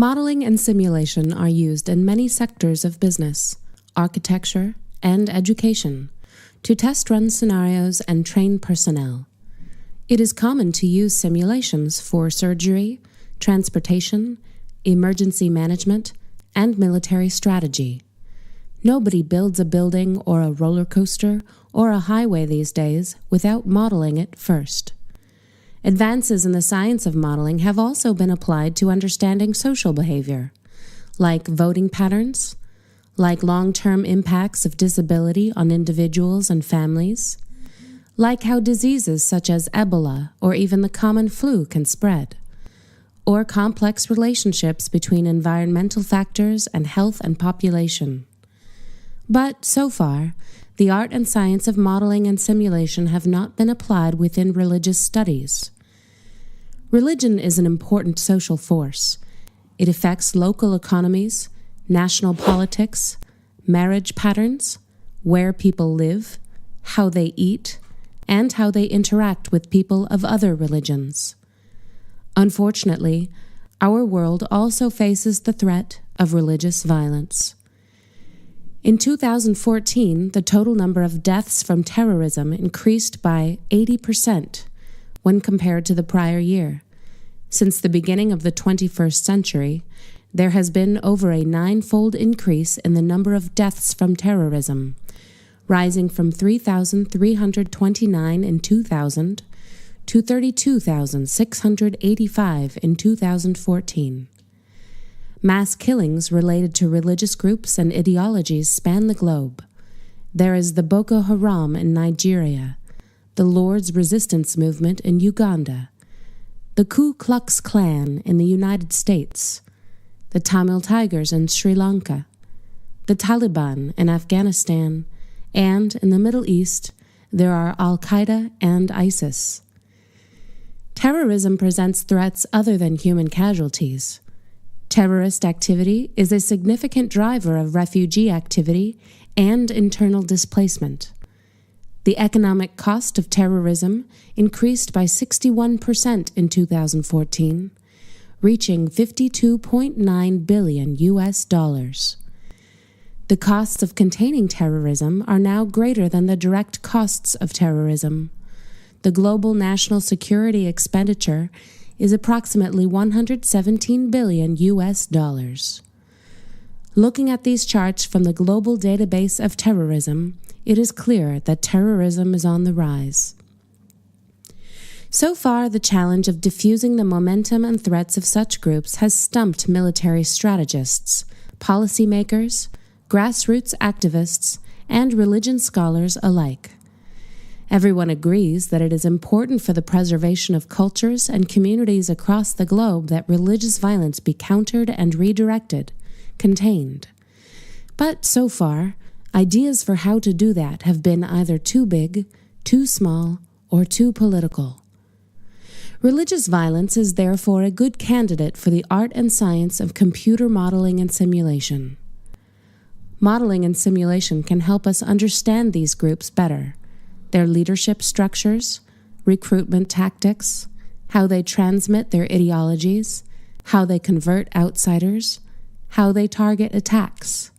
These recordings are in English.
Modeling and simulation are used in many sectors of business, architecture, and education to test run scenarios and train personnel. It is common to use simulations for surgery, transportation, emergency management, and military strategy. Nobody builds a building or a roller coaster or a highway these days without modeling it first. Advances in the science of modeling have also been applied to understanding social behavior, like voting patterns, like long-term impacts of disability on individuals and families, like how diseases such as Ebola or even the common flu can spread, or complex relationships between environmental factors and health and population. But so far, the art and science of modeling and simulation have not been applied within religious studies. Religion is an important social force. It affects local economies, national politics, marriage patterns, where people live, how they eat, and how they interact with people of other religions. Unfortunately, our world also faces the threat of religious violence. In 2014, the total number of deaths from terrorism increased by 80% when compared to the prior year. Since the beginning of the 21st century, there has been over a 9-fold increase in the number of deaths from terrorism, rising from 3,329 in 2000 to 32,685 in 2014. Mass killings related to religious groups and ideologies span the globe. There is the Boko Haram in Nigeria, the Lord's Resistance Movement in Uganda, the Ku Klux Klan in the United States, the Tamil Tigers in Sri Lanka, the Taliban in Afghanistan, and in the Middle East, there are Al-Qaeda and ISIS. Terrorism presents threats other than human casualties. Terrorist activity is a significant driver of refugee activity and internal displacement. The economic cost of terrorism increased by 61% in 2014, reaching $52.9 billion. The costs of containing terrorism are now greater than the direct costs of terrorism. The global national security expenditure is approximately $117 billion. Looking at these charts from the global database of terrorism, it is clear that terrorism is on the rise. So far, the challenge of diffusing the momentum and threats of such groups has stumped military strategists, policymakers, grassroots activists, and religion scholars alike. Everyone agrees that it is important for the preservation of cultures and communities across the globe that religious violence be countered and redirected, contained. But so far, ideas for how to do that have been either too big, too small, or too political. Religious violence is therefore a good candidate for the art and science of computer modeling and simulation. Modeling and simulation can help us understand these groups better, their leadership structures, recruitment tactics, how they transmit their ideologies, how they convert outsiders, how they target attacks.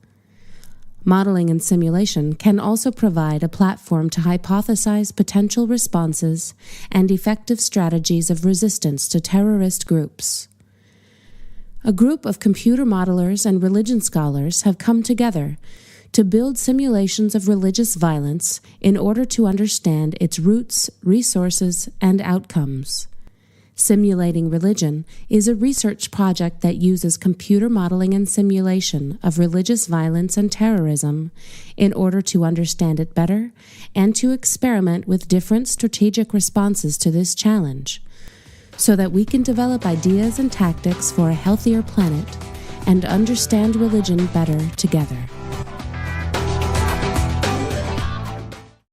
Modeling and simulation can also provide a platform to hypothesize potential responses and effective strategies of resistance to terrorist groups. A group of computer modelers and religion scholars have come together to build simulations of religious violence in order to understand its roots, resources, and outcomes. Simulating Religion is a research project that uses computer modeling and simulation of religious violence and terrorism in order to understand it better and to experiment with different strategic responses to this challenge, so that we can develop ideas and tactics for a healthier planet and understand religion better together.